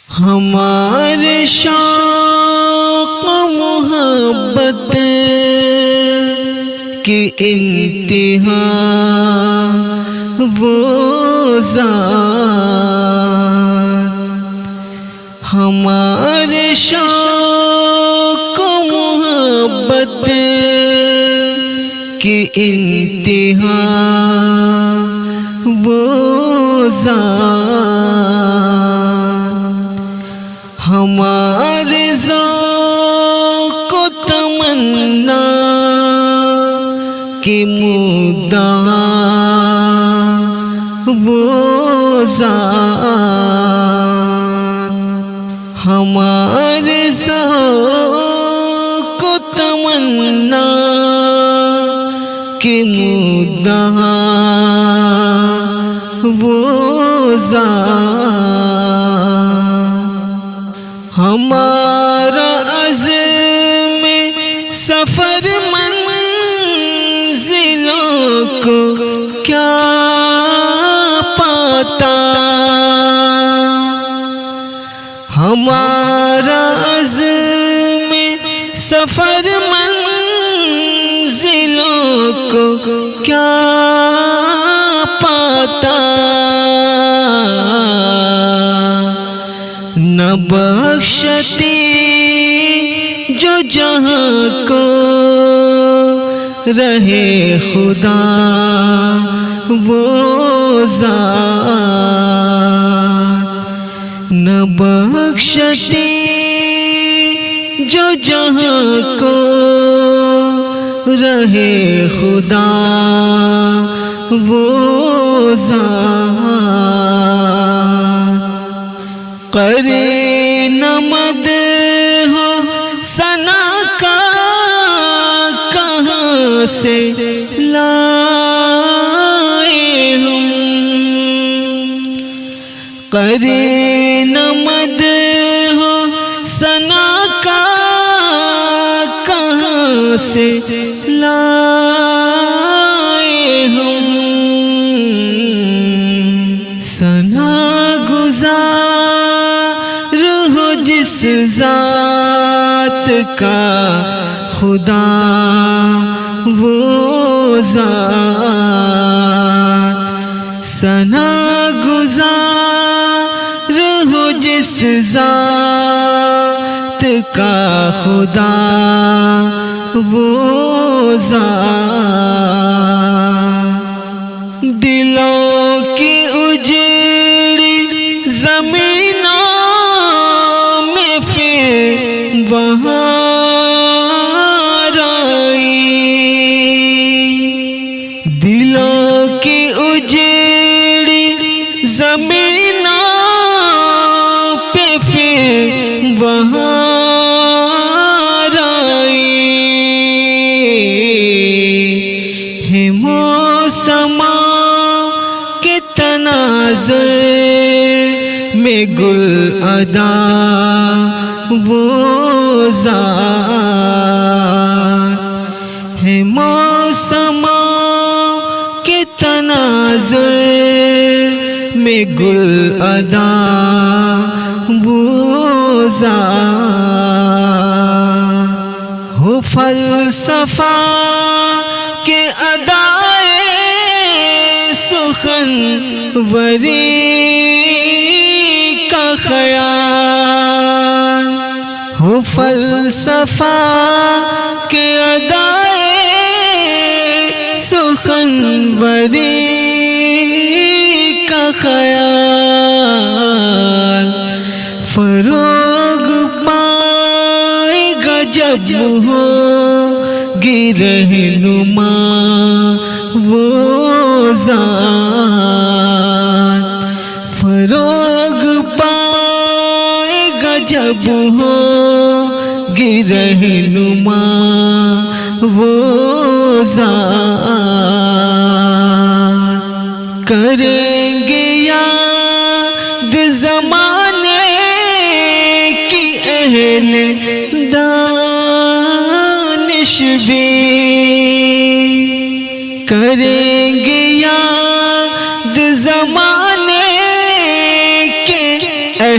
ہمارے شوق محبت کی انتہا وہ ذات، ہمارے شوق محبت کی انتہا وہ ذات، ہمارے ذوق و تمنا کی مدعا وہ ذات، ہمارے ذوق و تمنا کی مدعا وہ ذات، ہمارا عزم سفر منزلوں کو کیا پاتا، ہمارا عزم سفر منزلوں کو کیا پاتا، نہ بخشتی جو جہاں کو رہے خدا وہ ذات، نہ بخشتی جو جہاں کو رہے خدا وہ ذات، قرین مدح ہو ثنا کا کہاں سے لائے ہم، قرین مدح ہو ثنا کا کہاں سے لائے ہم، ثنا گزار ہو جس ذات کا خدا وہ ذات، ثنا گزار ہو جس ذات کا خدا وہ ذات، دلوں کی اجڑی زمینوں میں پھر بہار آئی، دلوں کی اجڑی زمینوں پہ پھر بہار آئی، ہے موسموں کے تناظر میں گل ادا وہ ذات، ہے موسموں کے تناظر میں گل ادا وہ ذات، ہو فلسفہ کے ادائے سخن وری کا خیال، ہو فلسفہ کے ادائے سخن وری کا خیال، فروغ پائے گا جب ہوگی رہنما وہ ذات، فروغ پائے گا جب ہوگی رہنما وہ ذات، کریں گے یاد زمانے کی اہل دانش بھی، کریں گے یاد زمانے کے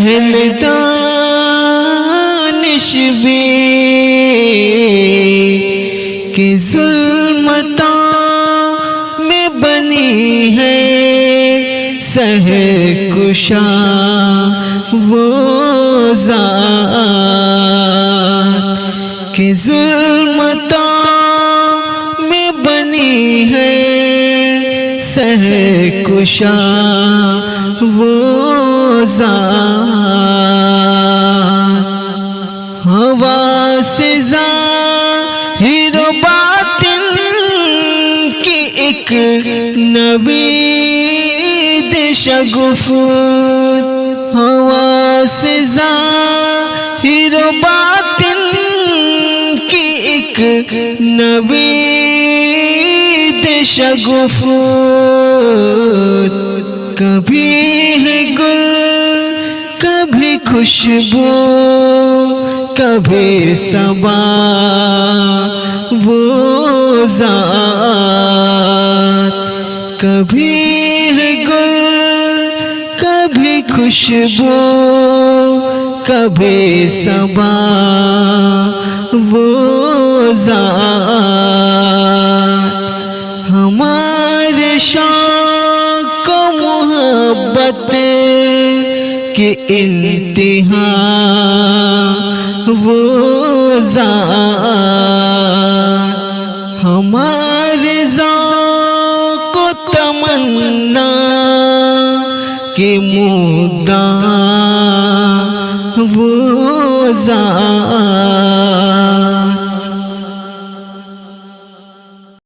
اہل دانش بھی کہ ظلمتاں میں بنی ہے سحر کشا وہ ذات کہ ظلمتاں میں بنی ہے سحر کشا وہ ذات ہوا سے ظاہر و باطن کی ایک نوید شگفت ہوا سے ظاہر و باطن کی ایک نوید شگفت کبھی ہے گل کبھی خوشبو کبھی صبا وہ ذات کبھی ہے گل کبھی خوشبو کبھی صبا وہ ذات ہمارے شوق و محبت کے انتہا وہ ذات ہمارے ذوق و تمنا کے مدعا وہ ذات